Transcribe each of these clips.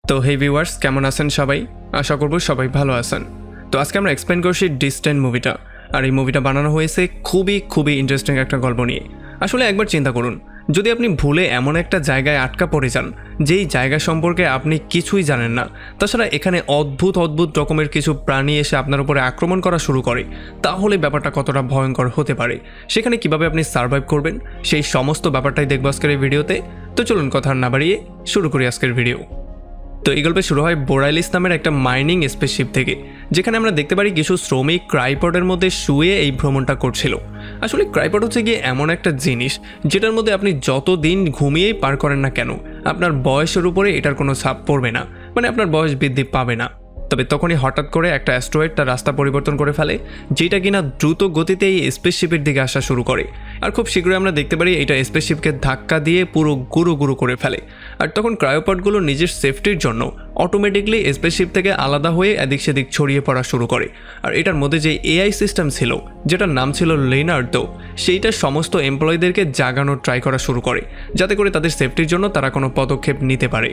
তো হে ভিউয়ার্স, কেমন আছেন সবাই? আশা করব সবাই ভালো আছেন। তো আজকে আমরা এক্সপ্লেন করছি ডিস্টেন্ট মুভিটা। আর এই মুভিটা বানানো হয়েছে খুবই ইন্টারেস্টিং একটা গল্প নিয়ে। আসলে একবার চিন্তা করুন, যদি আপনি ভুলে এমন একটা জায়গায় আটকা পড়ে যান যেই জায়গা সম্পর্কে আপনি কিছুই জানেন না, তাছাড়া এখানে অদ্ভুত রকমের কিছু প্রাণী এসে আপনার উপরে আক্রমণ করা শুরু করে, তাহলে ব্যাপারটা কতটা ভয়ঙ্কর হতে পারে, সেখানে কিভাবে আপনি সার্ভাইভ করবেন, সেই সমস্ত ব্যাপারটাই দেখবো আজকের এই ভিডিওতে। তো চলুন কথা না বাড়িয়ে শুরু করি আজকের ভিডিও। তো এই গল্পে শুরু হয় বোরাইলিস নামের একটা মাইনিং স্পেসশিপ থেকে, যেখানে আমরা দেখতে পারি কিছু শ্রমিক ক্রাইপডের মধ্যে শুয়ে এই ভ্রমণটা করছিল। আসলে ক্রাইপড হচ্ছে গিয়ে এমন একটা জিনিস যেটার মধ্যে আপনি যতদিন ঘুমিয়েই পার করেন না কেন, আপনার বয়সের উপরে এটার কোনো ছাপ পড়বে না, মানে আপনার বয়স বৃদ্ধি পাবে না। তবে তখনই হঠাৎ করে একটা অ্যাস্ট্রয়েড তার রাস্তা পরিবর্তন করে ফেলে, যেটা কিনা দ্রুত গতিতে এই স্পেসশিপের দিকে আসা শুরু করে। আর খুব শীঘ্রই আমরা দেখতে পারি এটা স্পেসশিপকে ধাক্কা দিয়ে পুরো গুঁড়ো করে ফেলে। আর তখন ক্রায়োপডগুলো নিজের সেফটির জন্য অটোমেটিকলি স্পেসশিপ থেকে আলাদা হয়ে এদিক সেদিক ছড়িয়ে পড়া শুরু করে। আর এটার মধ্যে যে এআই সিস্টেম ছিল, যেটার নাম ছিল লেনার্ডো, সেইটা সমস্ত এমপ্লয়ীদেরকে জাগানোর ট্রাই করা শুরু করে, যাতে করে তাদের সেফটির জন্য তারা কোনো পদক্ষেপ নিতে পারে।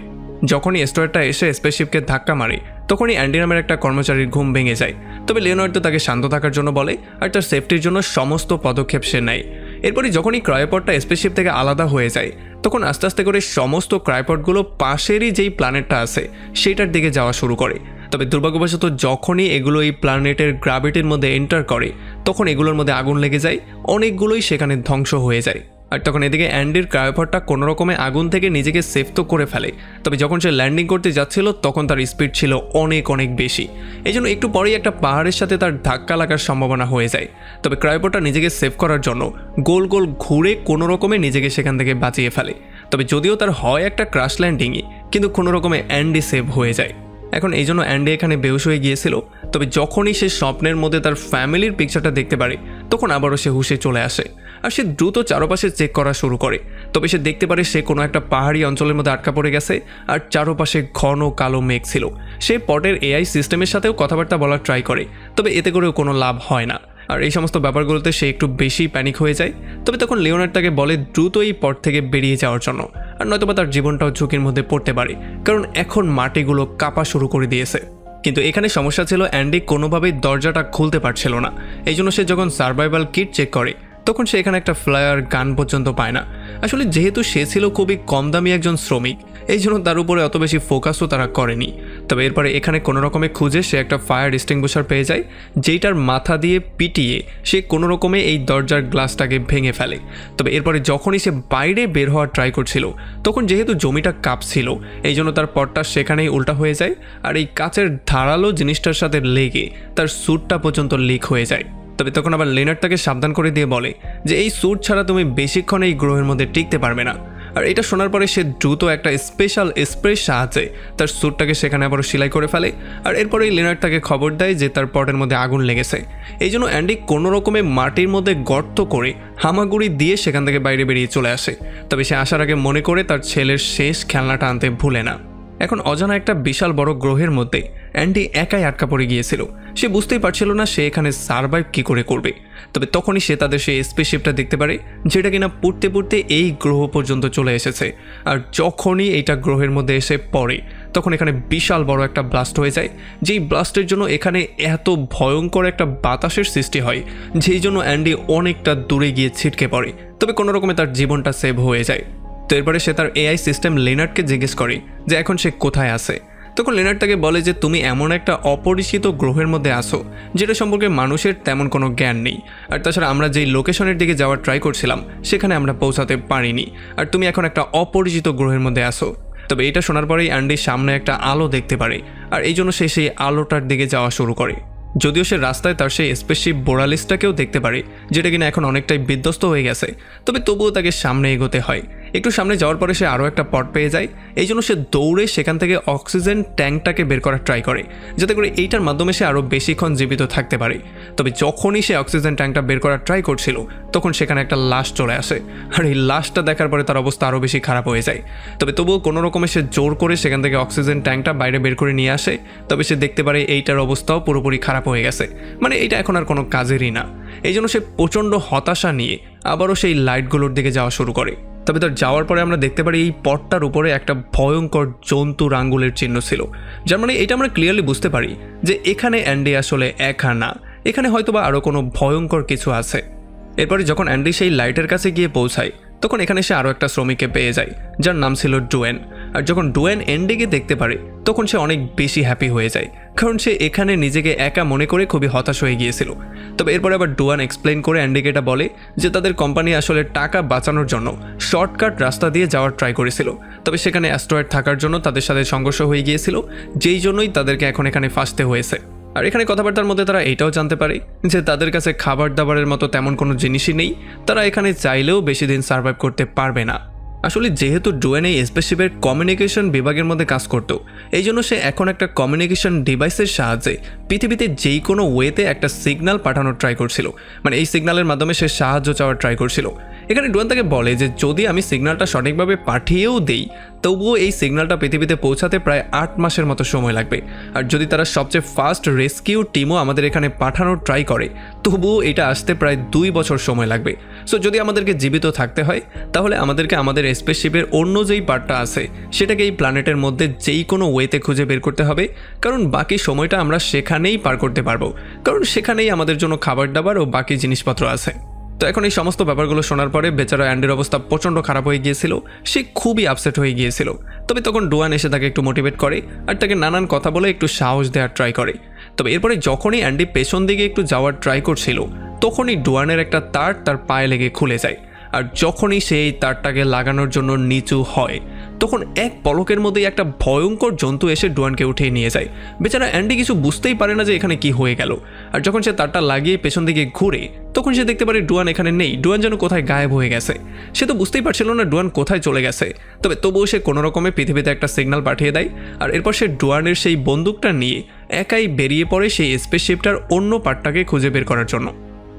যখনই অ্যাস্ট্রয়েডটা এসে স্পেসশিপকে ধাক্কা মারে, তখনই অ্যান্ডি নামের একটা কর্মচারীর ঘুম ভেঙে যায়। তবে লিওনার্দো তাকে শান্ত থাকার জন্য বলে, আর তার সেফটির জন্য সমস্ত পদক্ষেপ সে নেয়। এরপরই যখনই ক্রায়োপডটা স্পেসশিপ থেকে আলাদা হয়ে যায়, তখন আস্তে আস্তে করে সমস্ত ক্রায়োপডগুলো পাশেরই যেই প্ল্যানেটটা আছে সেটার দিকে যাওয়া শুরু করে। তবে দুর্ভাগ্যবশত যখনই এগুলো এই প্ল্যানেটের গ্র্যাভিটির মধ্যে এন্টার করে, তখন এগুলোর মধ্যে আগুন লেগে যায়, অনেকগুলোই সেখানে ধ্বংস হয়ে যায়। আর তখন এদিকে অ্যান্ডির ক্রায়োপডটা কোনো রকমে আগুন থেকে নিজেকে সেফ তো করে ফেলে। তবে যখন সে ল্যান্ডিং করতে যাচ্ছিল, তখন তার স্পিড ছিল অনেক বেশি। এই জন্য একটু পরেই একটা পাহাড়ের সাথে তার ধাক্কা লাগার সম্ভাবনা হয়ে যায়। তবে ক্রায়োপডটা নিজেকে সেভ করার জন্য গোল ঘুরে কোনো রকমে নিজেকে সেখান থেকে বাঁচিয়ে ফেলে। তবে যদিও তার হয় একটা ক্র্যাশ ল্যান্ডিংই, কিন্তু কোনো রকমে অ্যান্ডি সেভ হয়ে যায়। এখন এই জন্য অ্যান্ডি এখানে বেহুশ হয়ে গিয়েছিল। তবে যখনই সে স্বপ্নের মধ্যে তার ফ্যামিলির পিকচারটা দেখতে পারে, তখন আবারও সে হুশে চলে আসে। আর সে দ্রুত চারপাশে চেক করা শুরু করে। তবে সে দেখতে পারে সে কোনো একটা পাহাড়ি অঞ্চলের মধ্যে আটকা পড়ে গেছে, আর চারপাশে ঘন কালো মেঘ ছিল। সে পটের এআই সিস্টেমের সাথেও কথাবার্তা বলার ট্রাই করে, তবে এতে করেও কোনো লাভ হয় না। আর এই সমস্ত ব্যাপারগুলোতে সে একটু বেশি প্যানিক হয়ে যায়। তবে তখন লিওনার্ড তাকে বলে দ্রুত এই পট থেকে বেরিয়ে যাওয়ার জন্য, আর নয়তোবা তার জীবনটাও ঝুঁকির মধ্যে পড়তে পারে, কারণ এখন মাটিগুলো কাঁপা শুরু করে দিয়েছে। কিন্তু এখানে সমস্যা ছিল, অ্যান্ডি কোনোভাবেই দরজাটা খুলতে পারছিল না। এই জন্য সে যখন সার্ভাইভাল কিট চেক করে, তখন সে এখানে একটা ফ্লায়ার গান পর্যন্ত পায় না। আসলে যেহেতু সে ছিল খুবই কম দামি একজন শ্রমিক, এই জন্য তার উপরে অত বেশি ফোকাসও তারা করেনি। তবে এরপরে এখানে কোনো রকমে খুঁজে সে একটা ফায়ার এক্সটিংগুইশার পেয়ে যায়, যেইটার মাথা দিয়ে পিটিয়ে সে কোনো রকমে এই দরজার গ্লাসটাকে ভেঙে ফেলে। তবে এরপরে যখনই সে বাইরে বের হওয়ার ট্রাই করছিল, তখন যেহেতু জমিটা কাঁপছিল, এই জন্য তার পটটা সেখানেই উল্টা হয়ে যায়, আর এই কাচের ধারালো জিনিসটার সাথে লেগে তার স্যুটটা পর্যন্ত লিক হয়ে যায়। তবে তখন আবার লেনার্ড তাকে সাবধান করে দিয়ে বলে যে এই স্যুট ছাড়া তুমি বেশিক্ষণ এই গ্রহের মধ্যে টিকতে পারবে না। আর এটা শোনার পরে সে দ্রুত একটা স্পেশাল স্প্রের সাহায্যে তার স্যুটটাকে সেখানে আবারও সেলাই করে ফেলে। আর এরপরেই লেনার্ড তাকে খবর দেয় যে তার পটের মধ্যে আগুন লেগেছে। এই জন্য অ্যান্ডি কোনো রকমে মাটির মধ্যে গর্ত করে হামাগুড়ি দিয়ে সেখান থেকে বাইরে বেরিয়ে চলে আসে। তবে সে আসার আগে মনে করে তার ছেলের শেষ খেলনাটা আনতে ভুলে না। এখন অজানা একটা বিশাল বড় গ্রহের মধ্যে অ্যান্ডি একাই আটকা পড়ে গিয়েছিল। সে বুঝতেই পারছিল না সে এখানে সার্ভাইভ কী করে করবে। তবে তখনই সে তাদের সেই স্পেসশিপটা দেখতে পারে, যেটা কিনা পড়তে এই গ্রহ পর্যন্ত চলে এসেছে। আর যখনই এইটা গ্রহের মধ্যে এসে পড়ে, তখন এখানে বিশাল বড় একটা ব্লাস্ট হয়ে যায়, যেই ব্লাস্টের জন্য এখানে এত ভয়ঙ্কর একটা বাতাসের সৃষ্টি হয়, যেই জন্য অ্যান্ডি অনেকটা দূরে গিয়ে ছিটকে পড়ে। তবে কোনো রকমে তার জীবনটা সেভ হয়ে যায়। তো এরপরে সে তার এআই সিস্টেম লেনার্ডকে জিজ্ঞেস করে যে এখন সে কোথায় আছে। তখন লেনার্ড তাকে বলে যে তুমি এমন একটা অপরিচিত গ্রহের মধ্যে আসো, যেটা সম্পর্কে মানুষের তেমন কোনো জ্ঞান নেই। আর তাছাড়া আমরা যেই লোকেশনের দিকে যাওয়ার ট্রাই করছিলাম, সেখানে আমরা পৌঁছাতে পারিনি। আর তুমি এখন একটা অপরিচিত গ্রহের মধ্যে আসো। তবে এটা শোনার পরেই অ্যান্ডির সামনে একটা আলো দেখতে পারে, আর এই জন্য সে সেই আলোটার দিকে যাওয়া শুরু করে। যদিও সে রাস্তায় তার সেই স্পেসশিপ বোরালিসটাকেও দেখতে পারে, যেটা কিনা এখন অনেকটাই বিধ্বস্ত হয়ে গেছে। তবে তবুও তাকে সামনে এগোতে হয়। একটু সামনে যাওয়ার পরে সে আরও একটা পট পেয়ে যায়। এই জন্য সে দৌড়ে সেখান থেকে অক্সিজেন ট্যাঙ্কটাকে বের করার ট্রাই করে, যাতে করে এইটার মাধ্যমে সে আরও বেশিক্ষণ জীবিত থাকতে পারে। তবে যখনই সে অক্সিজেন ট্যাঙ্কটা বের করার ট্রাই করছিল, তখন সেখানে একটা লাশ চলে আসে। আর এই লাশটা দেখার পরে তার অবস্থা আরও বেশি খারাপ হয়ে যায়। তবে তবুও কোনো রকমে সে জোর করে সেখান থেকে অক্সিজেন ট্যাঙ্কটা বাইরে বের করে নিয়ে আসে। তবে সে দেখতে পারে এইটার অবস্থাও পুরোপুরি খারাপ হয়ে গেছে, মানে এটা এখন আর কোনো কাজেরই না। এই জন্য সে প্রচণ্ড হতাশা নিয়ে আবারও সেই লাইটগুলোর দিকে যাওয়া শুরু করে। তবে তার যাওয়ার পরে আমরা দেখতে পারি এই পথটার উপরে একটা ভয়ঙ্কর জন্তুর আঙ্গুলের চিহ্ন ছিল, যার মানে এটা আমরা ক্লিয়ারলি বুঝতে পারি যে এখানে অ্যান্ডি আসলে একা না, এখানে হয়তোবা আরও কোনো ভয়ঙ্কর কিছু আছে। এরপরে যখন অ্যান্ডি সেই লাইটের কাছে গিয়ে পৌঁছায় তখন এখানে সে আরও একটা শ্রমিককে পেয়ে যায় যার নাম ছিল ডুয়েন। আর যখন ডুয়েন অ্যান্ডিকে দেখতে পারে তখন সে অনেক বেশি হ্যাপি হয়ে যায়, কারণ সে এখানে নিজেকে একা মনে করে খুবই হতাশ হয়ে গিয়েছিল। তবে এরপরে আবার ডুয়ান এক্সপ্লেন করে অ্যান্ডিকে এটা বলে যে তাদের কোম্পানি আসলে টাকা বাঁচানোর জন্য শর্টকাট রাস্তা দিয়ে যাওয়ার ট্রাই করেছিল, তবে সেখানে অ্যাস্ট্রয়েড থাকার জন্য তাদের সাথে সংঘর্ষ হয়ে গিয়েছিল, যেই জন্যই তাদেরকে এখন এখানে ফাঁসতে হয়েছে। আর এখানে কথাবার্তার মধ্যে তারা এটাও জানতে পারে যে তাদের কাছে খাবার দাবারের মতো তেমন কোনো জিনিসই নেই, তারা এখানে চাইলেও বেশি দিন সার্ভাইভ করতে পারবে না। আসলে যেহেতু ডুয়েন এই স্পেসশিপের কমিউনিকেশন বিভাগের মধ্যে কাজ করত, এই জন্য সে এখন একটা কমিউনিকেশন ডিভাইসের সাহায্যে পৃথিবীতে যেই কোনো ওয়েতে একটা সিগন্যাল পাঠানোর ট্রাই করছিল, মানে এই সিগন্যালের মাধ্যমে সে সাহায্য চাওয়ার ট্রাই করছিল। এখানে ডুয়েন তাকে বলে যে যদি আমি সিগন্যালটা সঠিকভাবে পাঠিয়েও দেই তবুও এই সিগন্যালটা পৃথিবীতে পৌঁছাতে প্রায় 8 মাসের মতো সময় লাগবে, আর যদি তারা সবচেয়ে ফাস্ট রেস্কিউ টিমও আমাদের এখানে পাঠানোর ট্রাই করে তবুও এটা আসতে প্রায় 2 বছর সময় লাগবে। সো যদি আমাদেরকে জীবিত থাকতে হয় তাহলে আমাদেরকে আমাদের স্পেসশিপের অন্য যেই পার্টটা আছে সেটাকে এই প্ল্যানেটের মধ্যে যেই কোনো ওয়েতে খুঁজে বের করতে হবে, কারণ বাকি সময়টা আমরা সেখানেই পার করতে পারবো, কারণ সেখানেই আমাদের জন্য খাবার দাবার ও বাকি জিনিসপত্র আছে। তো এখন এই সমস্ত ব্যাপারগুলো শোনার পরে বেচারা অ্যান্ডির অবস্থা প্রচণ্ড খারাপ হয়ে গিয়েছিল, সে খুবই আপসেট হয়ে গিয়েছিল। তবে তখন ডুয়ান এসে তাকে একটু মোটিভেট করে আর তাকে নানান কথা বলে একটু সাহস দেওয়ার ট্রাই করে। তবে এরপরে যখনই অ্যান্ডি পেছন দিকে একটু যাওয়ার ট্রাই করছিল তখনই ডুয়ানের একটা তার তার পায়ে লেগে খুলে যায়, আর যখনই সে এই তারটাকে লাগানোর জন্য নিচু হয় তখন এক পলকের মধ্যেই একটা ভয়ঙ্কর জন্তু এসে ডুয়ানকে উঠিয়ে নিয়ে যায়। বেচারা অ্যান্ডি কিছু বুঝতেই পারে না যে এখানে কি হয়ে গেল, আর যখন সে তারটা লাগিয়ে পেছন দিকে ঘুরে তখন সে দেখতে পারে ডুয়ান এখানে নেই, ডুয়ান যেন কোথায় গায়েব হয়ে গেছে। সে তো বুঝতেই পারছিল না ডুয়ান কোথায় চলে গেছে, তবে তবুও সে কোনো রকমে পৃথিবীতে একটা সিগন্যাল পাঠিয়ে দেয়, আর এরপর সে ডুয়ানের সেই বন্দুকটা নিয়ে একাই বেরিয়ে পড়ে সেই স্পেসশিপটার অন্য পার্টটাকে খুঁজে বের করার জন্য।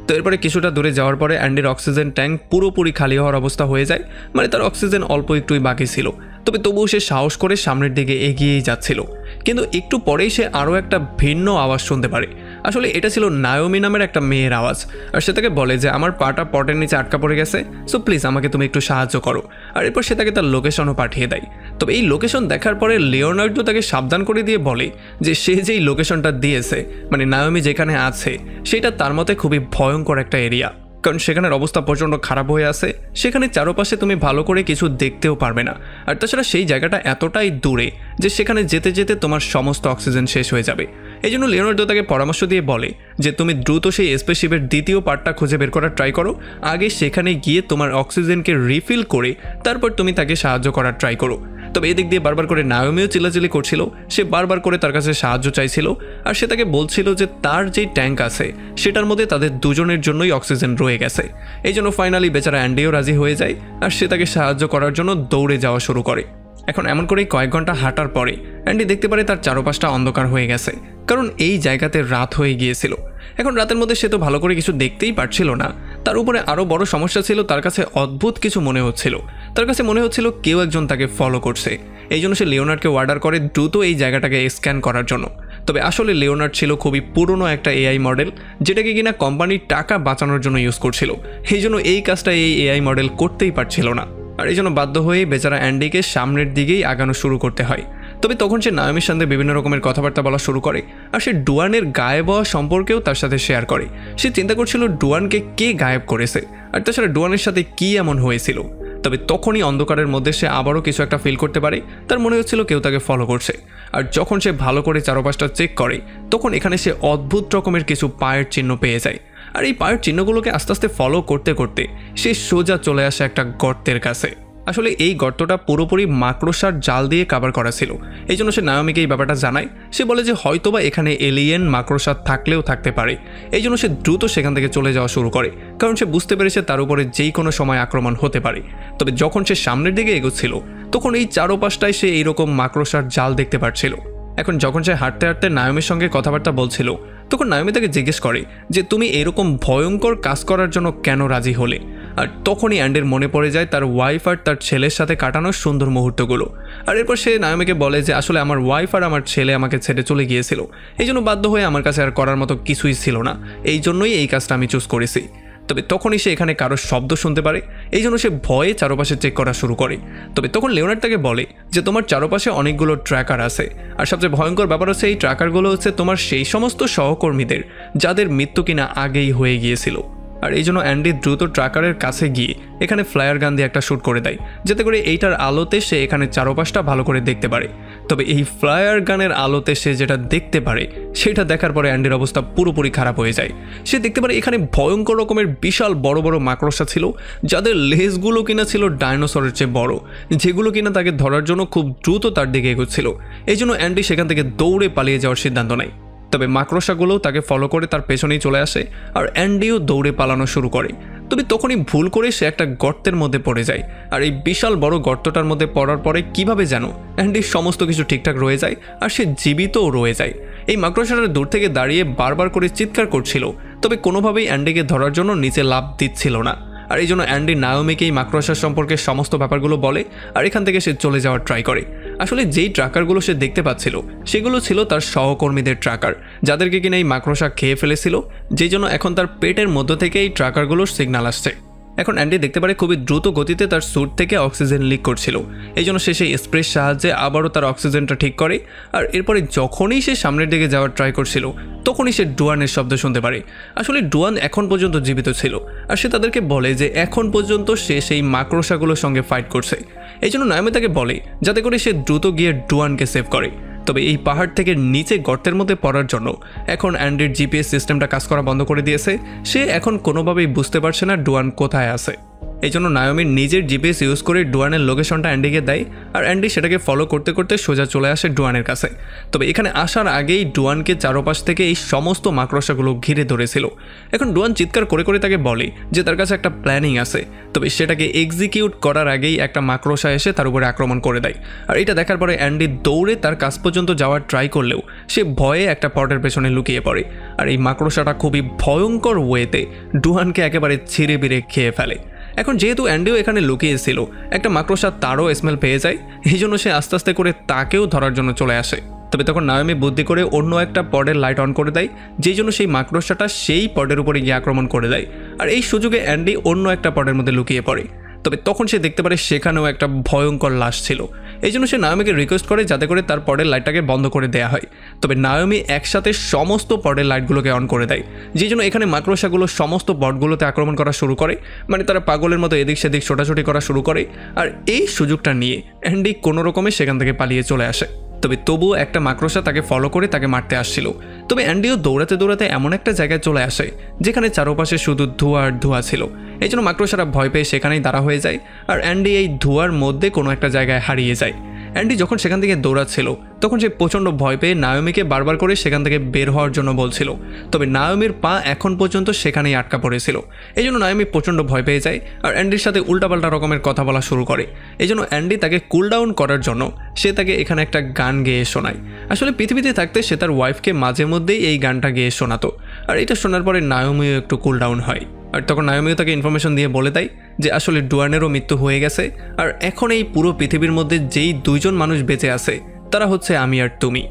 তো এরপরে কিছুটা দূরে যাওয়ার পরে অ্যান্ডির অক্সিজেন ট্যাঙ্ক পুরোপুরি খালি হওয়ার অবস্থা হয়ে যায়, মানে তার অক্সিজেন অল্প একটুই বাকি ছিল। তবে তবুও সে সাহস করে সামনের দিকে এগিয়েই যাচ্ছিল, কিন্তু একটু পরেই সে আরও একটা ভিন্ন আওয়াজ শুনতে পারে। আসলে এটা ছিল নায়োমি নামের একটা মেয়ের আওয়াজ, আর সে তাকে বলে যে আমার পাটা পটের নিচে আটকা পড়ে গেছে, সো প্লিজ আমাকে তুমি একটু সাহায্য করো। আর এরপর সে তাকে তার লোকেশনও পাঠিয়ে দেয়। তবে এই লোকেশন দেখার পরে লিওনার্ডো তাকে সাবধান করে দিয়ে বলে যে সে যেই লোকেশনটা দিয়েছে, মানে নায়োমি যেখানে আছে সেটা তার মতে খুবই ভয়ঙ্কর একটা এরিয়া, কারণ সেখানের অবস্থা প্রচণ্ড খারাপ হয়ে আছে, সেখানে চারপাশে তুমি ভালো করে কিছু দেখতেও পারবে না, আর তাছাড়া সেই জায়গাটা এতটাই দূরে যে সেখানে যেতে যেতে তোমার সমস্ত অক্সিজেন শেষ হয়ে যাবে। এই জন্য লিওনার্ডো তাকে পরামর্শ দিয়ে বলে যে তুমি দ্রুত সেই স্পেসশিপের দ্বিতীয় পার্টটা খুঁজে বের করার ট্রাই করো, আগে সেখানে গিয়ে তোমার অক্সিজেনকে রিফিল করে তারপর তুমি তাকে সাহায্য করার ট্রাই করো। তবে এদিক দিয়ে বারবার করে নায়োমিও চিল্লাচিল্লি করছিল, সে বারবার করে তার কাছে সাহায্য চাইছিল, আর সে তাকে বলছিল যে তার যেই ট্যাঙ্ক আছে সেটার মধ্যে তাদের দুজনের জন্যই অক্সিজেন রয়ে গেছে। এই জন্য ফাইনালি বেচারা অ্যান্ডিও রাজি হয়ে যায়, আর সে তাকে সাহায্য করার জন্য দৌড়ে যাওয়া শুরু করে। এখন এমন করেই কয়েক ঘন্টা হাঁটার পরে অ্যান্ডি দেখতে পারে তার চারপাশটা অন্ধকার হয়ে গেছে, কারণ এই জায়গাতে রাত হয়ে গিয়েছিল। এখন রাতের মধ্যে সে তো ভালো করে কিছু দেখতেই পারছিল না, তার উপরে আরও বড় সমস্যা ছিল তার কাছে অদ্ভুত কিছু মনে হচ্ছিল, তার কাছে মনে হচ্ছিল কেউ একজন তাকে ফলো করছে। এই জন্য সে লিওনার্ডকে অর্ডার করে দ্রুত এই জায়গাটাকে স্ক্যান করার জন্য। তবে আসলে লিওনার্ড ছিল খুবই পুরনো একটা এআই মডেল, যেটাকে কিনা কোম্পানির টাকা বাঁচানোর জন্য ইউজ করছিল, এই জন্য এই কাজটা এই এআই মডেল করতেই পারছিল না, আর এই জন্য বাধ্য হয়ে বেচারা অ্যান্ডিকে সামনের দিকেই আগানো শুরু করতে হয়। তবে তখন সে নায়োমির সাথে বিভিন্ন রকমের কথাবার্তা বলা শুরু করে, আর সে ডুয়ানের গায়েব হওয়া সম্পর্কেও তার সাথে শেয়ার করে। সে চিন্তা করছিল ডুয়ানকে কে গায়েব করেছে, আর তাছাড়া ডুয়ানের সাথে কী এমন হয়েছিল। তবে তখনই অন্ধকারের মধ্যে সে আবারও কিছু একটা ফিল করতে পারে, তার মনে হচ্ছিল কেউ তাকে ফলো করছে। আর যখন সে ভালো করে চারপাশটা চেক করে তখন এখানে সে অদ্ভুত রকমের কিছু পায়ের চিহ্ন পেয়ে যায়, আর এই পায়ের চিহ্নগুলোকে আস্তে আস্তে ফলো করতে করতে সে সোজা চলে আসে একটা গর্তের কাছে। আসলে এই গর্তটা পুরোপুরি মাকড়সার জাল দিয়ে কাভার করা ছিল, এই জন্য সে নায়োমিকে এই ব্যাপারটা জানায়। সে বলে যে হয়তোবা এখানে এলিয়েন মাকড়সা থাকলেও থাকতে পারে, এই জন্য সে দ্রুত সেখান থেকে চলে যাওয়া শুরু করে, কারণ সে বুঝতে পেরেছে তার উপরে যেই কোনো সময় আক্রমণ হতে পারে। তবে যখন সে সামনের দিকে এগোচ্ছিল তখন এই চারপাশটায় সে এইরকম মাকড়সার জাল দেখতে পাচ্ছিল। এখন যখন সে হাঁটতে হাঁটতে নায়োমির সঙ্গে কথাবার্তা বলছিল তখন নায়োমি তাকে জিজ্ঞেস করে যে তুমি এরকম ভয়ঙ্কর কাজ করার জন্য কেন রাজি হলে। আর তখনই অ্যান্ডের মনে পড়ে যায় তার ওয়াইফ আর তার ছেলের সাথে কাটানোর সুন্দর মুহূর্তগুলো। আর এরপর সে নায়োমিকে বলে যে আসলে আমার ওয়াইফ আর আমার ছেলে আমাকে ছেড়ে চলে গিয়েছিল, এই জন্য বাধ্য হয়ে আমার কাছে আর করার মতো কিছুই ছিল না, এই জন্যই এই কাজটা আমি চুজ করেছি। তবে তখনই সে এখানে কারোর শব্দ শুনতে পারে, এই জন্য সে ভয়ে চারপাশে চেক করা শুরু করে। তবে তখন লিওনার্ড তাকে বলে যে তোমার চারপাশে অনেকগুলো ট্র্যাকার আছে, আর সবচেয়ে ভয়ঙ্কর ব্যাপার হচ্ছে এই ট্র্যাকারগুলো হচ্ছে তোমার সেই সমস্ত সহকর্মীদের যাদের মৃত্যু কিনা আগেই হয়ে গিয়েছিল। আর এই জন্য অ্যান্ডি দ্রুত ট্র্যাকারের কাছে গিয়ে এখানে ফ্লায়ার গান দিয়ে একটা শ্যুট করে দেয়, যাতে করে এইটার আলোতে সে এখানে চারপাশটা ভালো করে দেখতে পারে। তবে এই ফ্লায়ার গানের আলোতে সে যেটা দেখতে পারে সেটা দেখার পরে অ্যান্ডির অবস্থা পুরোপুরি খারাপ হয়ে যায়। সে দেখতে পারে এখানে ভয়ঙ্কর রকমের বিশাল বড় বড় মাকড়সা ছিল, যাদের লেজগুলো কিনা ছিল ডাইনোসরের চেয়ে বড়, যেগুলো কিনা তাকে ধরার জন্য খুব দ্রুত তার দিকে এগোচ্ছিল। এই জন্য অ্যান্ডি সেখান থেকে দৌড়ে পালিয়ে যাওয়ার সিদ্ধান্ত নেয়। তবে মাকড়সাগুলোও তাকে ফলো করে তার পেছনেই চলে আসে, আর অ্যান্ডিও দৌড়ে পালানো শুরু করে। তবে তখনই ভুল করে সে একটা গর্তের মধ্যে পড়ে যায়, আর এই বিশাল বড় গর্তটার মধ্যে পড়ার পরে কিভাবে যেন অ্যান্ডির সমস্ত কিছু ঠিকঠাক রয়ে যায়, আর সে জীবিতও রয়ে যায়। এই মাকড়সাটা দূর থেকে দাঁড়িয়ে বারবার করে চিৎকার করছিল, তবে কোনোভাবেই অ্যান্ডিকে ধরার জন্য নিচে লাফ দিচ্ছিল না। আর এই জন্য অ্যান্ডি নায়োমিকে এই মাকড়সার সম্পর্কে সমস্ত ব্যাপারগুলো বলে, আর এখান থেকে সে চলে যাওয়ার ট্রাই করে। আসলে যেই ট্র্যাকারগুলো সে দেখতে পাচ্ছিল সেগুলো ছিল তার সহকর্মীদের ট্র্যাকার, যাদেরকে কিনা এই মাকড়সা খেয়ে ফেলেছিল, যেই জন্য এখন তার পেটের মধ্য থেকে এই ট্র্যাকারগুলোর সিগন্যাল আসছে। এখন অ্যান্ডি দেখতে পারে খুবই দ্রুত গতিতে তার স্যুট থেকে অক্সিজেন লিক করছিল, এই জন্য সে সেই স্প্রের সাহায্যে আবারও তার অক্সিজেনটা ঠিক করে। আর এরপরে যখনই সে সামনের দিকে যাওয়ার ট্রাই করছিল তখনই সে ডুয়ানের শব্দ শুনতে পারে। আসলে ডুয়ান এখন পর্যন্ত জীবিত ছিল, আর সে তাদেরকে বলে যে এখন পর্যন্ত সে সেই মাকড়সাগুলোর সঙ্গে ফাইট করছে। এই জন্য নায়োমি তাকে বলে যাতে করে সে দ্রুত গিয়ে ডুয়ানকে সেভ করে। তবে এই পাহাড় থেকে নিচে গর্তের মধ্যে পড়ার জন্য এখন অ্যান্ডির জিপিএস সিস্টেমটা কাজ করা বন্ধ করে দিয়েছে। সে এখন কোনোভাবেই বুঝতে পারছে না ডুয়ান কোথায় আছে। এই জন্য নায়োমির নিজের জিপিএস ইউজ করে ডুয়ানের লোকেশনটা অ্যান্ডিকে দেয়, আর অ্যান্ডি সেটাকে ফলো করতে করতে সোজা চলে আসে ডুয়ানের কাছে। তবে এখানে আসার আগেই ডুয়ানকে চারপাশ থেকে এই সমস্ত মাকড়সাগুলো ঘিরে ধরেছিল। এখন ডুয়ান চিৎকার করে করে তাকে বলে যে তার কাছে একটা প্ল্যানিং আছে, তবে সেটাকে এক্সিকিউট করার আগেই একটা মাকড়সা এসে তার উপরে আক্রমণ করে দেয়। আর এটা দেখার পরে অ্যান্ডি দৌড়ে তার কাছ পর্যন্ত যাওয়ার ট্রাই করলেও সে ভয়ে একটা পটের পেছনে লুকিয়ে পড়ে, আর এই মাকড়সাটা খুবই ভয়ঙ্কর ওয়েতে ডুয়ানকে একেবারে ছিঁড়ে বিড়ে খেয়ে ফেলে। এখন যেহেতু অ্যান্ডিও এখানে লুকিয়েছিল, একটা মাকড়সা তারও স্মেল পেয়ে যায়, এই জন্য সে আস্তে আস্তে করে তাকেও ধরার জন্য চলে আসে। তবে তখন নায়োমি বুদ্ধি করে অন্য একটা পডের লাইট অন করে দেয়, যেই জন্য সেই মাকড়সাটা সেই পডের উপরে গিয়ে আক্রমণ করে দেয়, আর এই সুযোগে অ্যান্ডি অন্য একটা পডের মধ্যে লুকিয়ে পড়ে। তবে তখন সে দেখতে পারে সেখানেও একটা ভয়ঙ্কর লাশ ছিল, এই জন্য সে নায়োমিকে রিকোয়েস্ট করে যাতে করে তার পডের লাইটটাকে বন্ধ করে দেওয়া হয়। তবে নায়োমি একসাথে সমস্ত পডের লাইটগুলোকে অন করে দেয়, যেই জন্য এখানে মাকড়সাগুলো সমস্ত পডগুলোতে আক্রমণ করা শুরু করে, মানে তারা পাগলের মতো এদিক সেদিক ছোটাছুটি করা শুরু করে। আর এই সুযোগটা নিয়ে অ্যান্ডি কোনো রকমে সেখান থেকে পালিয়ে চলে আসে। তবে তবুও একটা মাকড়সা তাকে ফলো করে তাকে মারতে আসছিল। তবে অ্যান্ডিও দৌড়াতে দৌড়াতে এমন একটা জায়গায় চলে আসে যেখানে চারপাশে শুধু ধোঁয়া আর ধোঁয়া ছিল, এই জন্য মাকড়সারা ভয় পেয়ে সেখানেই দাঁড়া হয়ে যায়, আর অ্যান্ডি এই ধোঁয়ার মধ্যে কোনো একটা জায়গায় হারিয়ে যায়। অ্যান্ডি যখন সেখান থেকে দৌড়াচ্ছিল তখন সে প্রচণ্ড ভয় পেয়ে নায়োমিকে বারবার করে সেখান থেকে বের হওয়ার জন্য বলছিল, তবে নায়োমির পা এখন পর্যন্ত সেখানেই আটকা পড়েছিল। এই জন্য নায়োমি প্রচণ্ড ভয় পেয়ে যায়, আর অ্যান্ডির সাথে উল্টাপাল্টা রকমের কথা বলা শুরু করে। এই জন্য অ্যান্ডি তাকে কুল ডাউন করার জন্য সে তাকে এখানে একটা গান গেয়ে শোনায়। আসলে পৃথিবীতে থাকতে সে তার ওয়াইফকে মাঝে মধ্যেই এই গানটা গেয়ে শোনাতো, আর এটা শোনার পরে নায়োমিও একটু কুল ডাউন হয়। আর তখন নায়োমিও তাকে ইনফরমেশন দিয়ে বলে দেয় যে আসলে ডুয়ানেরও মৃত্যু হয়ে গেছে, আর এখন এই পুরো পৃথিবীর মধ্যে যেই দুইজন মানুষ বেঁচে আছে তারা হচ্ছে আমি আর তুমি।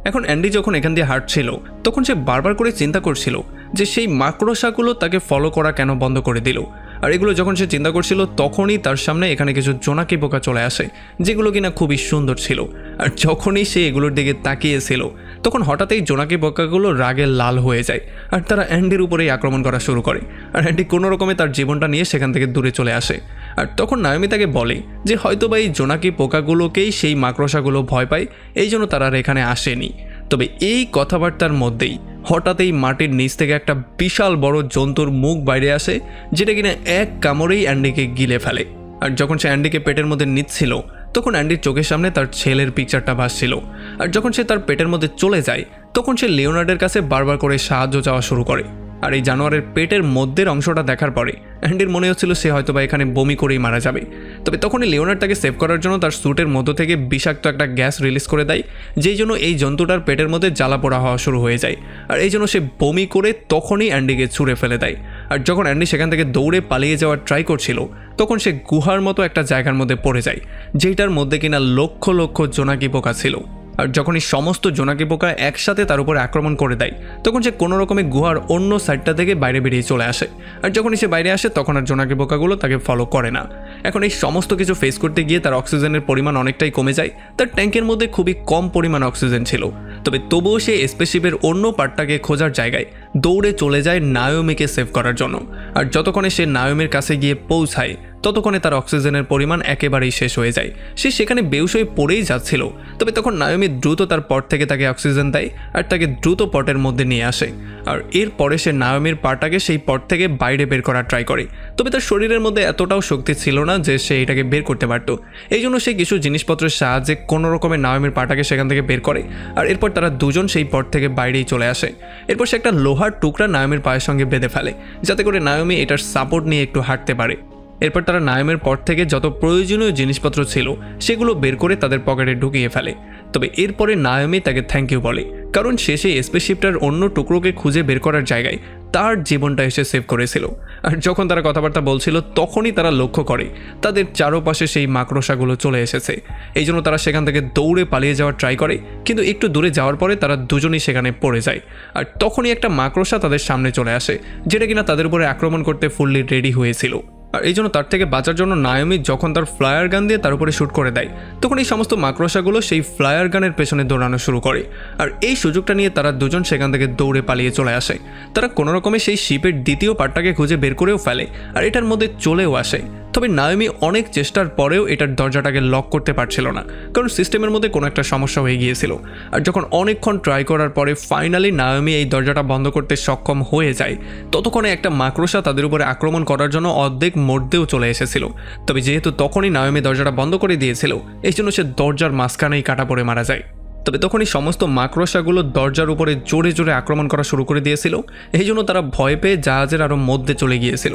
এখন অ্যান্ডি যখন এখান দিয়ে হাঁটছিল তখন সে বারবার করে চিন্তা করছিল যে সেই মাকড়সাগুলো তাকে ফলো করা কেন বন্ধ করে দিল। আর এগুলো যখন সে চিন্তা করছিল তখনই তার সামনে এখানে কিছু জোনাকি পোকা চলে আসে, যেগুলো কিনা খুবই সুন্দর ছিল। আর যখনই সে এগুলোর দিকে তাকিয়েছিল তখন হঠাৎই জোনাকি পোকাগুলো রাগে লাল হয়ে যায়, আর তারা অ্যান্ডির উপরেই আক্রমণ করা শুরু করে। আর অ্যান্ডি কোনো রকমে তার জীবনটা নিয়ে সেখান থেকে দূরে চলে আসে। আর তখন নায়োমি তাকে বলে যে হয়তোবা এই জোনাকি পোকাগুলোকেই সেই মাকড়সাগুলো ভয় পায়, এই জন্য তারা আর এখানে আসেনি। তবে এই কথাবার্তার মধ্যেই হঠাৎই মাটির নিচ থেকে একটা বিশাল বড় জন্তুর মুখ বাইরে আসে, যেটা কিনা এক কামড়েই অ্যান্ডিকে গিলে ফেলে। আর যখন সে অ্যান্ডিকে পেটের মধ্যে নিচ্ছিল তখন অ্যান্ডির চোখের সামনে তার ছেলের পিকচারটা ভাসছিল। আর যখন সে তার পেটের মধ্যে চলে যায় তখন সে লিওনার্ডের কাছে বারবার করে সাহায্য চাওয়া শুরু করে। আর এই জানোয়ারের পেটের মধ্যের অংশটা দেখার পরে অ্যান্ডির মনে হচ্ছিল সে হয়তোবা এখানে বমি করেই মারা যাবে। তবে তখনই লিওনার্ড তাকে সেভ করার জন্য তার স্যুটের মধ্য থেকে বিষাক্ত একটা গ্যাস রিলিজ করে দেয়, যেই জন্য এই জন্তুটার পেটের মধ্যে জ্বালা পোড়া হওয়া শুরু হয়ে যায়। আর এই জন্য সে বমি করে তখনই অ্যান্ডিকে ছুঁড়ে ফেলে দেয়। আর যখন অ্যান্ডি সেখান থেকে দৌড়ে পালিয়ে যাওয়ার ট্রাই করছিল তখন সে গুহার মতো একটা জায়গার মধ্যে পড়ে যায়, যেটার মধ্যে কিনা লক্ষ লক্ষ জোনাকি পোকা ছিল। আর যখনই সমস্ত জোনাকি পোকা একসাথে তার উপর আক্রমণ করে দেয় তখন সে কোনো রকমের গুহার অন্য সাইডটা থেকে বাইরে বেরিয়ে চলে আসে। আর যখনই সে বাইরে আসে তখন আর জোনাকি পোকাগুলো তাকে ফলো করে না। এখন এই সমস্ত কিছু ফেস করতে গিয়ে তার অক্সিজেনের পরিমাণ অনেকটাই কমে যায়। তার ট্যাঙ্কের মধ্যে খুবই কম পরিমাণ অক্সিজেন ছিল, তবে তবুও সে স্পেসশিপের অন্য পার্টটাকে খোঁজার জায়গায় দৌড়ে চলে যায় নায়োমিকে সেভ করার জন্য। আর যতক্ষণে সে নায়োমির কাছে গিয়ে পৌঁছায় ততক্ষণে তার অক্সিজেনের পরিমাণ একেবারেই শেষ হয়ে যায়। সে সেখানে বেহুশ হয়ে পড়েই যাচ্ছিল, তবে তখন নায়োমি দ্রুত তার পট থেকে তাকে অক্সিজেন দেয় আর তাকে দ্রুত পটের মধ্যে নিয়ে আসে। আর এরপরে সে নায়োমির পাটাকে সেই পট থেকে বাইরে বের করার ট্রাই করে, তবে তার শরীরের মধ্যে এতটাও শক্তি ছিল না যে সে এটাকে বের করতে পারত। এই জন্য সে কিছু জিনিসপত্রের সাহায্যে কোনো রকমের নায়োমির পাটাকে সেখান থেকে বের করে। আর এরপর তারা দুজন সেই পট থেকে বাইরেই চলে আসে। এরপর সে একটা লোহার টুকরা নায়োমির পায়ের সঙ্গে বেঁধে ফেলে, যাতে করে নায়োমি এটার সাপোর্ট নিয়ে একটু হাঁটতে পারে। এরপর তারা নায়োমির পট থেকে যত প্রয়োজনীয় জিনিসপত্র ছিল সেগুলো বের করে তাদের পকেটে ঢুকিয়ে ফেলে। তবে এরপরে নায়োমি তাকে থ্যাংক ইউ বলে, কারণ সে সেই স্পেসশিপটার অন্য টুকরোকে খুঁজে বের করার জায়গায় তার জীবনটা এসে সেভ করেছিল। আর যখন তারা কথাবার্তা বলছিল তখনই তারা লক্ষ্য করে তাদের চারপাশে সেই মাকড়সাগুলো চলে এসেছে। এই জন্য তারা সেখান থেকে দৌড়ে পালিয়ে যাওয়ার ট্রাই করে, কিন্তু একটু দূরে যাওয়ার পরে তারা দুজনেই সেখানে পড়ে যায়। আর তখনই একটা মাকড়সা তাদের সামনে চলে আসে, যেটা কিনা তাদের উপরে আক্রমণ করতে ফুললি রেডি হয়েছিল। আর এই জন্য তার থেকে বাঁচার জন্য নায়োমি যখন তার ফ্লায়ার গান দিয়ে তার উপরে শ্যুট করে দেয় তখন এই সমস্ত মাকড়সাগুলো সেই ফ্লায়ার গানের পেছনে দৌড়ানো শুরু করে। আর এই সুযোগটা নিয়ে তারা দুজন সেখান থেকে দৌড়ে পালিয়ে চলে আসে। তারা কোনো রকমে সেই শিপের দ্বিতীয় পার্টটাকে খুঁজে বের করেও ফেলে আর এটার মধ্যে চলেও আসে। তবে নায়োমি অনেক চেষ্টার পরেও এটার দরজাটাকে লক করতে পারছিল না, কারণ সিস্টেমের মধ্যে কোনো একটা সমস্যা হয়ে গিয়েছিল। আর যখন অনেকক্ষণ ট্রাই করার পরে ফাইনালি নায়োমি এই দরজাটা বন্ধ করতে সক্ষম হয়ে যায় ততক্ষণে একটা মাকড়সা তাদের উপরে আক্রমণ করার জন্য অর্ধেক মর্দেও চলে এসেছিল। তবে যেহেতু তখনই নায়োমি দরজাটা বন্ধ করে দিয়েছিল এই জন্য সে দরজার মাঝখানেই কাটা পড়ে মারা যায়। তবে তখনই সমস্ত মাকড়সাগুলো দরজার উপরে জোরে জোরে আক্রমণ করা শুরু করে দিয়েছিল। এই জন্য তারা ভয় পেয়ে জাহাজের আরও মধ্যে চলে গিয়েছিল।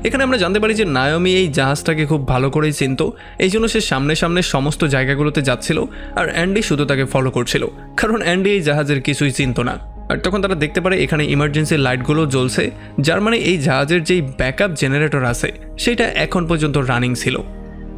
এখানে আমরা জানতে পারি যে নায়োমি এই জাহাজটাকে খুব ভালো করেই চিনত, এই জন্য সে সামনে সামনে সমস্ত জায়গাগুলোতে যাচ্ছিল আর অ্যান্ডি শুধু তাকে ফলো করছিল, কারণ অ্যান্ডি এই জাহাজের কিছুই চিনত না। আর তখন তারা দেখতে পারে এখানে ইমার্জেন্সি লাইটগুলো জ্বলছে, যার মানে এই জাহাজের যেই ব্যাকআপ জেনারেটর আছে সেটা এখন পর্যন্ত রানিং ছিল।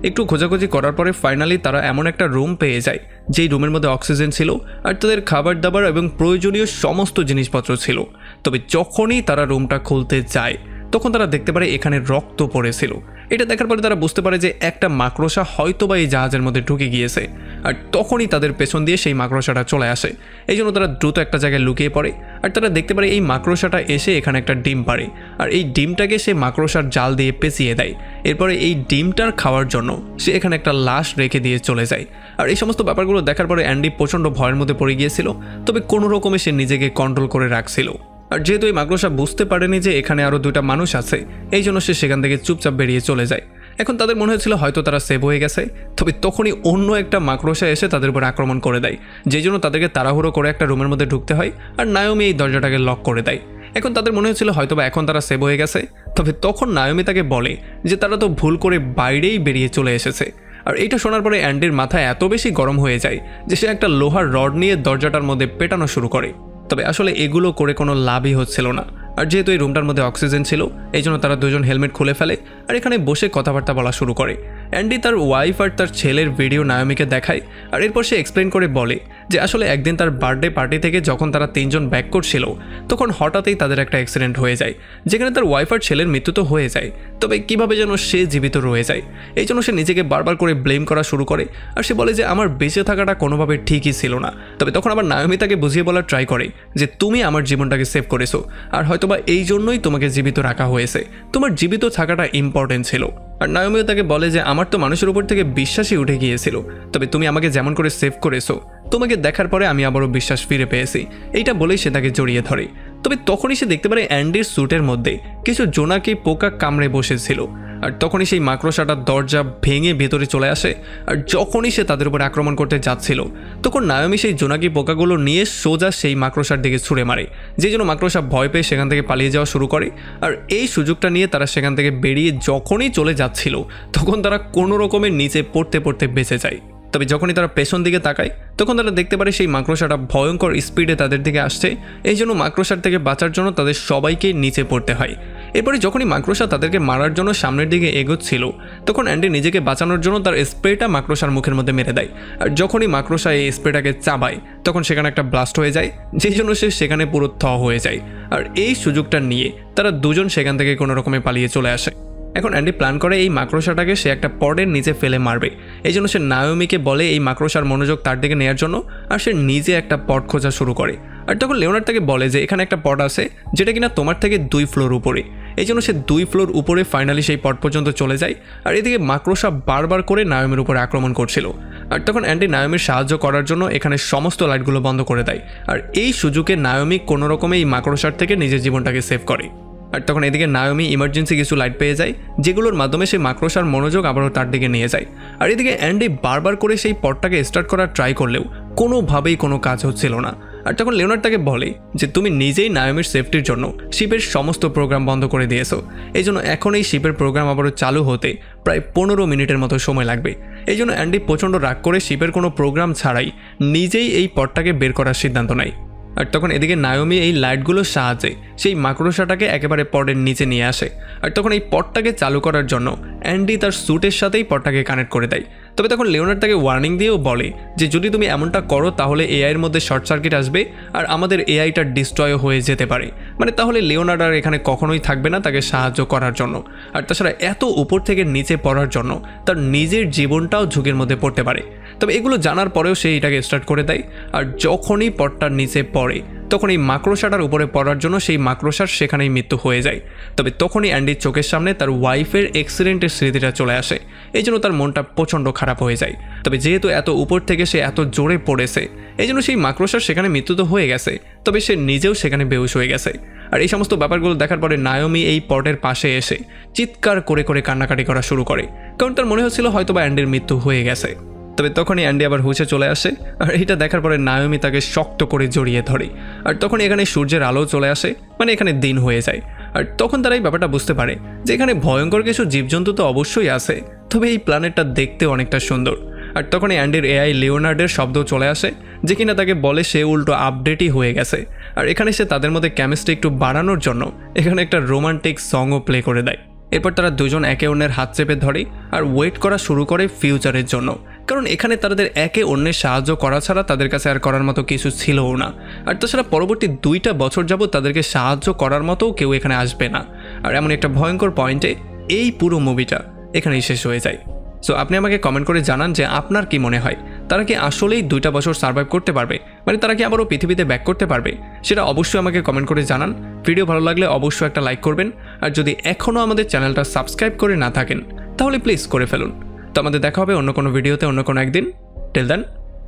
একটু খোঁজাখুঁজি করার পরে ফাইনালি তারা এমন একটা রুম পেয়ে যায় যেই রুমের মধ্যে অক্সিজেন ছিল আর তাদের খাবার দাবার এবং প্রয়োজনীয় সমস্ত জিনিসপত্র ছিল। তবে যখনই তারা রুমটা খুলতে যায় তখন তারা দেখতে পারে এখানে রক্ত পড়েছিল। এটা দেখার পরে তারা বুঝতে পারে যে একটা মাকড়সা হয়তোবা এই জাহাজের মধ্যে ঢুকে গিয়েছে। আর তখনই তাদের পেছন দিয়ে সেই মাকড়সাটা চলে আসে। এই জন্য তারা দ্রুত একটা জায়গায় লুকিয়ে পড়ে আর তারা দেখতে পারে এই মাকড়সাটা এসে এখানে একটা ডিম পাড়ে আর এই ডিমটাকে সে মাকড়সার জাল দিয়ে পেঁচিয়ে দেয়। এরপরে এই ডিমটার খাওয়ার জন্য সে এখানে একটা লাশ রেখে দিয়ে চলে যায়। আর এই সমস্ত ব্যাপারগুলো দেখার পরে অ্যান্ডি প্রচণ্ড ভয়ের মধ্যে পড়ে গিয়েছিল, তবে কোনো রকমে সে নিজেকে কন্ট্রোল করে রাখছিল। আর যেহেতু এই মাকড়সা বুঝতে পারেনি যে এখানে আরও দুইটা মানুষ আছে এই জন্য সে সেখান থেকে চুপচাপ বেরিয়ে চলে যায়। এখন তাদের মনে হয়েছিল হয়তো তারা সেভ হয়ে গেছে, তবে তখনই অন্য একটা মাকড়সা এসে তাদের উপর আক্রমণ করে দেয়, যেই জন্য তাদেরকে তাড়াহুড়ো করে একটা রুমের মধ্যে ঢুকতে হয় আর নায়োমি এই দরজাটাকে লক করে দেয়। এখন তাদের মনে হয়েছিল হয়তো বা এখন তারা সেভ হয়ে গেছে, তবে তখন নায়োমি তাকে বলে যে তারা তো ভুল করে বাইরেই বেরিয়ে চলে এসেছে। আর এইটা শোনার পরে অ্যান্ডির মাথায় এত বেশি গরম হয়ে যায় যে সে একটা লোহার রড নিয়ে দরজাটার মধ্যে পেটানো শুরু করে। তবে আসলে এগুলো করে কোনো লাভই হচ্ছিল না। আর যেহেতু এই রুমটার মধ্যে অক্সিজেন ছিল এই জন্য তারা দুজন হেলমেট খুলে ফেলে আর এখানে বসে কথাবার্তা বলা শুরু করে। অ্যান্ডি তার ওয়াইফ আর তার ছেলের ভিডিও নায়োমিকে দেখায় আর এরপর সে এক্সপ্লেন করে বলে যে আসলে একদিন তার বার্থডে পার্টি থেকে যখন তারা তিনজন ব্যাক করছিল তখন হঠাৎই তাদের একটা অ্যাক্সিডেন্ট হয়ে যায়, যেখানে তার ওয়াইফ আর ছেলের মৃত্যু তো হয়ে যায়, তবে কিভাবে যেন সে জীবিত রয়ে যায়। এই জন্য সে নিজেকে বারবার করে ব্লেম করা শুরু করে আর সে বলে যে আমার বেঁচে থাকাটা কোনোভাবে ঠিকই ছিল না। তবে তখন আবার নায়োমি তাকে বুঝিয়ে বলার ট্রাই করে যে তুমি আমার জীবনটাকে সেভ করেছো আর হয়তোবা এই জন্যই তোমাকে জীবিত রাখা হয়েছে, তোমার জীবিত থাকাটা ইম্পর্টেন্ট ছিল। আর নায়োমিও তাকে বলে যে আমার তো মানুষের উপর থেকে বিশ্বাসই উঠে গিয়েছিল, তবে তুমি আমাকে যেমন করে সেভ করেছো তোমাকে দেখার পরে আমি আবারও বিশ্বাস ফিরে পেয়েছি। এইটা বলেই সে তাকে জড়িয়ে ধরে। তবে তখনই সে দেখতে পারে অ্যান্ডির স্যুটের মধ্যে কিছু জোনাকি পোকা কামড়ে বসেছিল আর তখনই সেই মাকড়সাটার দরজা ভেঙে ভেতরে চলে আসে। আর যখনই সে তাদের উপর আক্রমণ করতে যাচ্ছিল তখন নায়োমি সেই জোনাকি পোকাগুলো নিয়ে সোজা সেই মাকড়সার দিকে ছুঁড়ে মারে, যে জন্য মাকড়সা ভয় পেয়ে সেখান থেকে পালিয়ে যাওয়া শুরু করে। আর এই সুযোগটা নিয়ে তারা সেখান থেকে বেরিয়ে যখনই চলে যাচ্ছিল তখন তারা কোনো রকমের নিচে পড়তে পড়তে বেঁচে যায়। তবে যখনই তারা পেছন দিকে তাকায় তখন তারা দেখতে পারে সেই মাকড়সাটা ভয়ঙ্কর স্পিডে তাদের দিকে আসছে। এই জন্য মাকড়সার থেকে বাঁচার জন্য তাদের সবাইকে নিচে পড়তে হয়। এরপরে যখনই মাকড়সা তাদেরকে মারার জন্য সামনের দিকে এগোচ্ছিল তখন অ্যান্ডি নিজেকে বাঁচানোর জন্য তার স্প্রেটা মাকড়সার মুখের মধ্যে মেরে দেয়। আর যখনই মাকড়সা এই স্প্রেটাকে চাবায় তখন সেখানে একটা ব্লাস্ট হয়ে যায়, যেই জন্য সে সেখানে পুরো হয়ে যায়। আর এই সুযোগটা নিয়ে তারা দুজন সেখান থেকে কোনো রকমে পালিয়ে চলে আসে। এখন অ্যান্ডি প্ল্যান করে এই মাকড়সাটাকে সে একটা পটের নিচে ফেলে মারবে। এই জন্য সে নায়োমিকে বলে এই মাকড়সার মনোযোগ তার দিকে নেওয়ার জন্য, আর সে নিজে একটা পট খোঁজা শুরু করে। আর তখন লিওনার্ড তাকে বলে যে এখানে একটা পট আছে যেটা কিনা তোমার থেকে 2 ফ্লোর উপরে। এই জন্য সে 2 ফ্লোর উপরে ফাইনালি সেই পট পর্যন্ত চলে যায়। আর এদিকে মাকড়সা বারবার করে নায়োমির উপরে আক্রমণ করছিল। আর তখন অ্যান্ডি নায়োমির সাহায্য করার জন্য এখানে সমস্ত লাইটগুলো বন্ধ করে দেয়। আর এই সুযোগে নায়োমি কোনো রকমে এই মাকড়সার থেকে নিজের জীবনটাকে সেভ করে। আর তখন এদিকে নায়োমি ইমার্জেন্সি কিছু লাইট পেয়ে যায়, যেগুলোর মাধ্যমে সেই মাকড়সার মনোযোগ আবারও তার দিকে নিয়ে যায়। আর এদিকে অ্যান্ডি বারবার করে সেই পটটাকে স্টার্ট করার ট্রাই করলেও কোনোভাবেই কোনো কাজ হচ্ছিল না। আর তখন লিওনার্ড তাকে বলে যে তুমি নিজেই নায়োমির সেফটির জন্য শিপের সমস্ত প্রোগ্রাম বন্ধ করে দিয়েছো, এই জন্য এখন এই শিপের প্রোগ্রাম আবারও চালু হতে প্রায় 15 মিনিটের মতো সময় লাগবে। এই জন্য অ্যান্ডি প্রচণ্ড রাগ করে শিপের কোনো প্রোগ্রাম ছাড়াই নিজেই এই পটটাকে বের করার সিদ্ধান্ত নেয়। আর তখন এদিকে নায়োমি এই লাইটগুলোর সাহায্যে সেই মাকড়সাটাকে একেবারে পটের নিচে নিয়ে আসে। আর তখন এই পটটাকে চালু করার জন্য অ্যান্ডি তার স্যুটের সাথেই পটটাকে কানেক্ট করে দেয়। তবে তখন লিওনার্ড তাকে ওয়ার্নিং দিয়েও বলে যে যদি তুমি এমনটা করো তাহলে এআইয়ের মধ্যে শর্ট সার্কিট আসবে আর আমাদের এআইটা ডিস্ট্রয় হয়ে যেতে পারে, মানে তাহলে লিওনার্ড আর এখানে কখনোই থাকবে না তাকে সাহায্য করার জন্য। আর তাছাড়া এত উপর থেকে নিচে পড়ার জন্য তার নিজের জীবনটাও ঝুঁকির মধ্যে পড়তে পারে। তবে এগুলো জানার পরেও সে এটাকে স্টার্ট করে দেয়। আর যখনই পটটার নিচে পড়ে তখন এই মাকড়সাটার উপরে পড়ার জন্য সেই মাকড়সার সেখানেই মৃত্যু হয়ে যায়। তবে তখনই অ্যান্ডির চোখের সামনে তার ওয়াইফের অ্যাক্সিডেন্টের স্মৃতিটা চলে আসে, এই জন্য তার মনটা প্রচণ্ড খারাপ হয়ে যায়। তবে যেহেতু এত উপর থেকে সে এত জোরে পড়েছে এই জন্য সেই মাকড়সার সেখানে মৃত্যু তো হয়ে গেছে, তবে সে নিজেও সেখানে বেহুশ হয়ে গেছে। আর এই সমস্ত ব্যাপারগুলো দেখার পরে নায়োমি এই পটের পাশে এসে চিৎকার করে করে কান্নাকাটি করা শুরু করে, কারণ তার মনে হচ্ছিল হয়তোবা অ্যান্ডির মৃত্যু হয়ে গেছে। তবে তখনই অ্যান্ডি আবার হুঁশে চলে আসে। আর এটা দেখার পরে নায়োমি তাকে শক্ত করে জড়িয়ে ধরে। আর তখন এখানে সূর্যের আলো চলে আসে, মানে এখানে দিন হয়ে যায়। আর তখন তারা এই ব্যাপারটা বুঝতে পারে যে এখানে ভয়ঙ্কর কিছু জীবজন্তু তো অবশ্যই আছে, তবে এই প্ল্যানেটটা দেখতে অনেকটা সুন্দর। আর তখন অ্যান্ডির এআই লিওনার্ডের শব্দ চলে আসে, যে কিনা তাকে বলে সে উল্টো আপডেটই হয়ে গেছে। আর এখানে সে তাদের মধ্যে কেমিস্ট্রি একটু বাড়ানোর জন্য এখানে একটা রোমান্টিক সংও প্লে করে দেয়। এরপর তারা দুজন একে অন্যের হাত চেপে ধরে আর ওয়েট করা শুরু করে ফিউচারের জন্য, কারণ এখানে তাদের একে অন্যের সাহায্য করা ছাড়া তাদের কাছে আর করার মতো কিছু ছিলও না। আর তাছাড়া পরবর্তী 2টা বছর যাবত তাদেরকে সাহায্য করার মতো কেউ এখানে আসবে না। আর এমন একটা ভয়ঙ্কর পয়েন্টে এই পুরো মুভিটা এখানেই শেষ হয়ে যায়। সো আপনি আমাকে কমেন্ট করে জানান যে আপনার কি মনে হয়, তারা কি আসলেই 2টা বছর সার্ভাইভ করতে পারবে, মানে তারা কি আবারও পৃথিবীতে ব্যাক করতে পারবে, সেটা অবশ্যই আমাকে কমেন্ট করে জানান। ভিডিও ভালো লাগলে অবশ্যই একটা লাইক করবেন, আর যদি এখনও আমাদের চ্যানেলটা সাবস্ক্রাইব করে না থাকেন তাহলে প্লিজ করে ফেলুন। তো আমাদের দেখা হবে অন্য কোনো ভিডিওতে অন্য কোনো একদিন। Till then,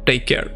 take care.